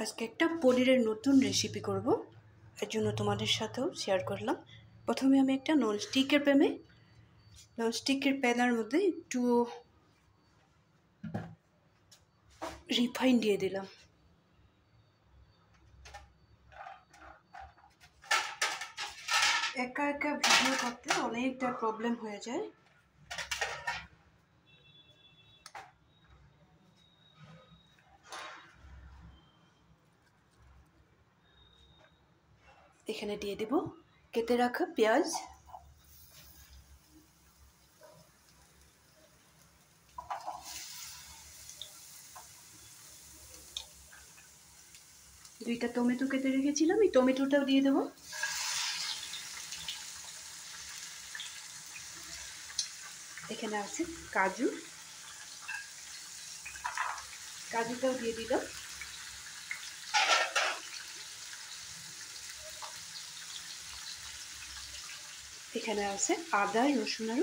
আজকে একটা পনিরের নতুন রেসিপি করব, এর জন্য তোমাদের সাথেও শেয়ার করলাম। প্রথমে আমি একটা ননস্টিকের প্যানের মধ্যে একটু রিফাইন দিয়ে দিলাম। একা একা ভিডিও করতে অনেকটা প্রবলেম হয়ে যায়। এখানে দিয়ে দেব কেটে রাখা পেঁয়াজ, দুইটা টমেটো কেটে রেখেছিলাম, এই টমেটোটাও দিয়ে দেব। এখানে আছে কাজুটাও দিয়ে দিলাম। এখানে আছে আদা, রসুন আর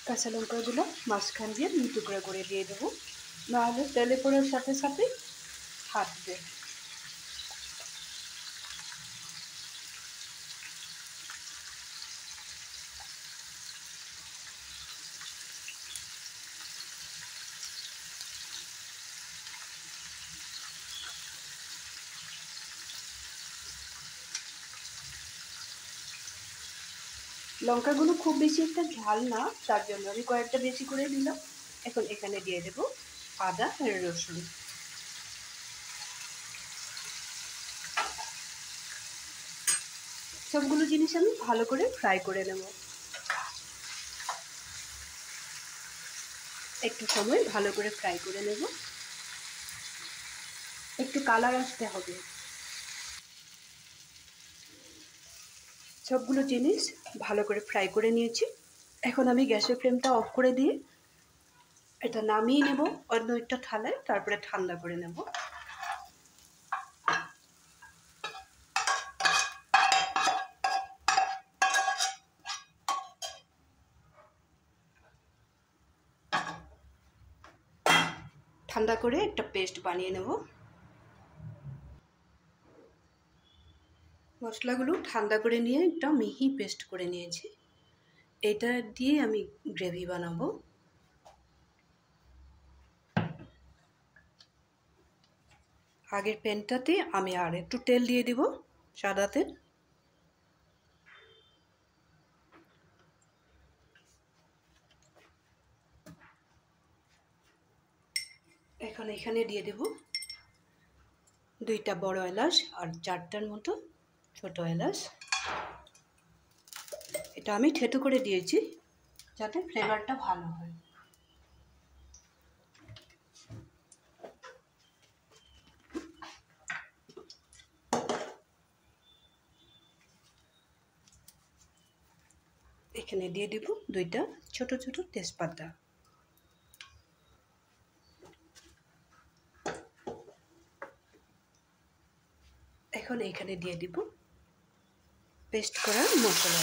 কাঁচা লঙ্কাগুলো মাঝখান দিয়ে টুকরা করে দিয়ে দেবো, নাহলে তেলে পড়ার সাথে সাথে হাঁটবে। লঙ্কাগুলো খুব বেশি একটা ঝাল না, তার জন্য আমি কয়েকটা বেশি করে দিলাম। এখন এখানে দিয়ে দেব আদা আর রসুন। সবগুলো জিনিস আমি ভালো করে ফ্রাই করে নেব। একটু সময় ভালো করে ফ্রাই করে নেব, একটু কালার আসতে হবে। সবগুলো জিনিস ভালো করে ফ্রাই করে নিয়েছি। এখন আমি গ্যাসের ফ্লেমটা অফ করে দিয়ে এটা নামিয়ে নেব অন্য একটা থালায়, তারপরে ঠান্ডা করে নেব। ঠান্ডা করে একটা পেস্ট বানিয়ে নেব। মশলাগুলো ঠান্ডা করে নিয়ে একটা মিহি পেস্ট করে নিয়েছি, এটা দিয়ে আমি গ্রেভি বানাবো। আগের প্যানটাতে আমি আর একটু তেল দিয়ে দিব, সাদা তেল। এখন এখানে দিয়ে দেব দুইটা বড় এলাচ আর চারটার মতো ছোট এলাচ। এটা আমি থেতো করে দিয়েছি যাতে ফ্লেভারটা ভালো হয়। এখানে দিয়ে দিব দুইটা ছোট ছোট তেজপাতা। এখন এখানে দিয়ে দিব পেস্ট করা মশলা।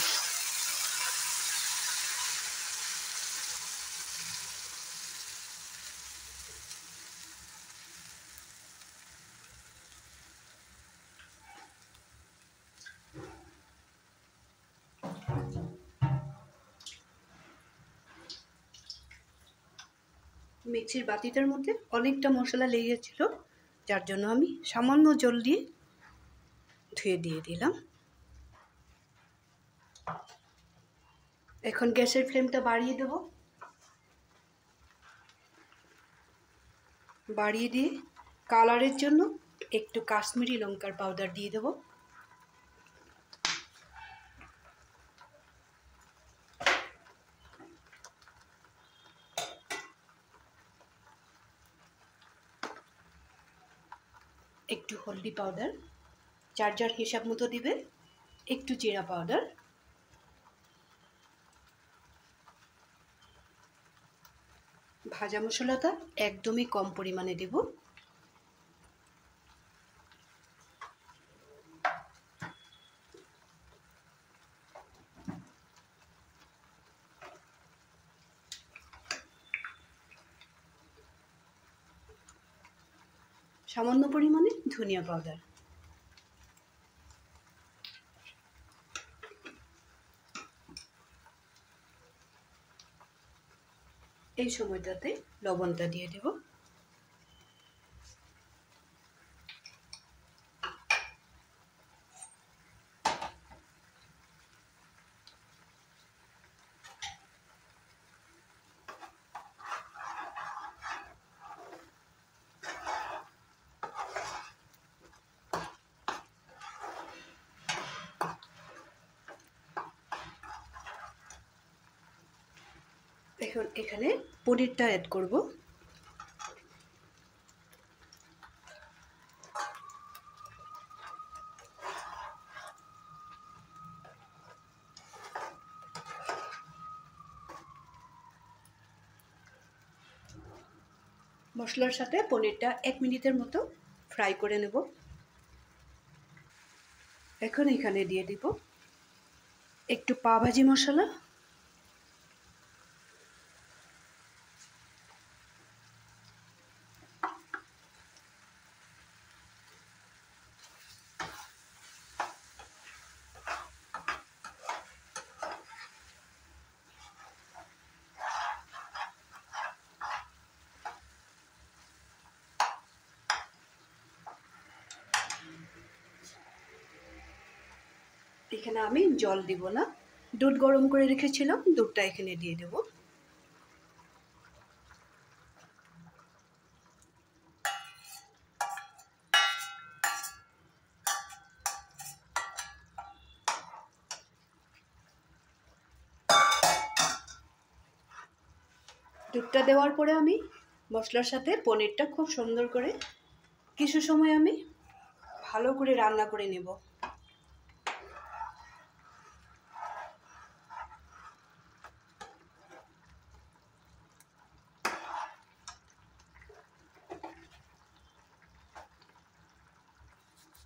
মিক্সির বাটিটার মধ্যে অনেকটা মশলা লেগেছিল, যার জন্য আমি সামান্য জল দিয়ে ধুয়ে দিয়ে দিলাম। এখন গ্যাসের ফ্লেমটা বাড়িয়ে দেব, বাড়িয়ে দিয়ে কালারের জন্য একটু কাশ্মীরি লঙ্কার পাউডার দিয়ে দেব। একটু হলদি পাউডার, যার হিসাব মতো দিবে, একটু জিরা পাউডার। ভাজা মশলাটা একদমই কম পরিমাণে দেব। সামান্য পরিমাণে ধনিয়া পাউডার। এই সময়টাতে লবণটা দিয়ে দেব। এখন এখানে পনিরটা অ্যাড করব। মশলার সাথে পনিরটা 1 মিনিটের মতো ফ্রাই করে নেব। এখন এখানে দিয়ে দিব একটু পাও ভাজি মশলা, এখানে আমি জল দিব না, দুধ গরম করে রেখেছিলাম, দুধটা এখানে দিয়ে দেব। দুধটা দেওয়ার পরে আমি মশলার সাথে পনিরটা খুব সুন্দর করে কিছু সময় আমি ভালো করে রান্না করে নেব।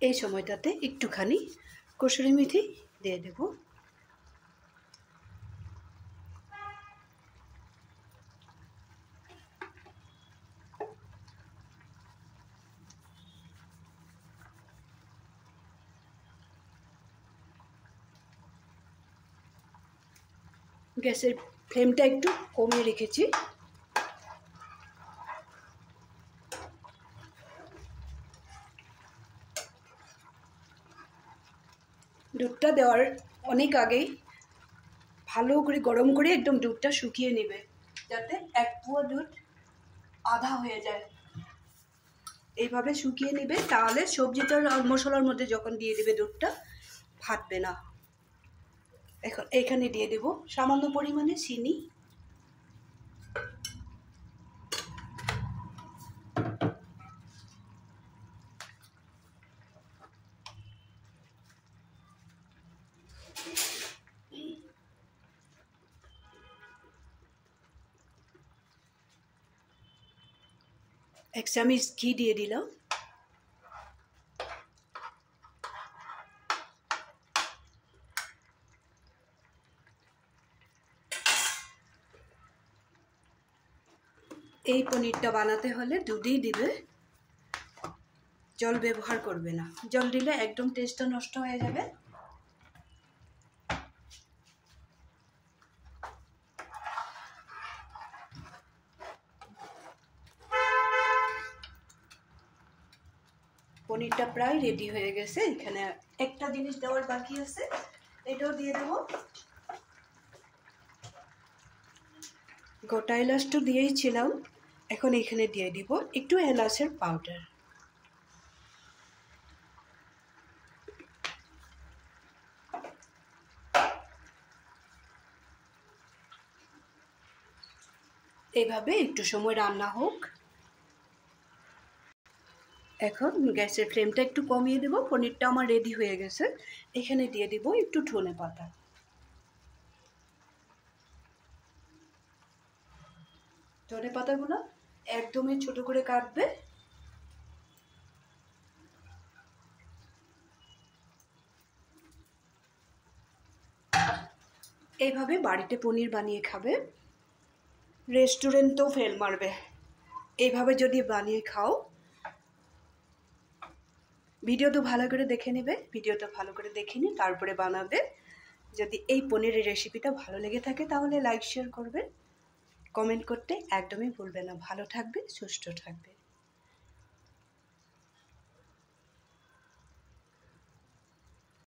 এই সময়টাতে একটুখানি কসুরি মেথি দিয়ে দেব। গ্যাসের ফ্লেমটা একটু কমিয়ে রেখেছি। দুধটা দেওয়ার অনেক আগেই ভালো করে গরম করে একদম দুধটা শুকিয়ে নেবে, যাতে 1 পোয়া দুধ আধা হয়ে যায়। এইভাবে শুকিয়ে নেবে, তাহলে সবজিটার মশলার মধ্যে যখন দিয়ে দেবে দুধটা ফাটবে না। এখন এখানে দিয়ে দেব সামান্য পরিমাণে চিনি, এক চামচ ঘি দিয়ে দিলাম। এই পনিরটা বানাতে হলে দুধই দিবে, জল ব্যবহার করবে না। জল দিলে একদম টেস্টটা নষ্ট হয়ে যাবে। পনিরটা প্রায় রেডি হয়ে গেছে। এখানে একটা জিনিস দেওয়ার বাকি আছে, এটাও দিয়ে দেব। গোটা এলাচ তো দিয়েই ছিলাম, এখন এখানে দিয়ে দিব একটু এলাচের পাউডার। এইভাবে একটু সময় রান্না হোক। এখন গ্যাসের ফ্লেমটা একটু কমিয়ে দেব। পনিরটা আমার রেডি হয়ে গেছে। এখানে দিয়ে দিব একটু ধনে পাতা। ধনে পাতাগুলো একদমই ছোট করে কাটবে। এইভাবে বাড়িতে পনির বানিয়ে খাবে, রেস্টুরেন্টেও ফেল মারবে। এইভাবে যদি বানিয়ে খাও ভিডিওটা ভালো করে দেখে নেবে, ভিডিওটা ভালো করে দেখে নিয়ে তারপরে বানাবে। যদি এই পনিরের রেসিপিটা ভালো লেগে থাকে তাহলে লাইক শেয়ার করবে, কমেন্ট করতে একদমই ভুলবে না। ভালো থাকবে, সুস্থ থাকবে।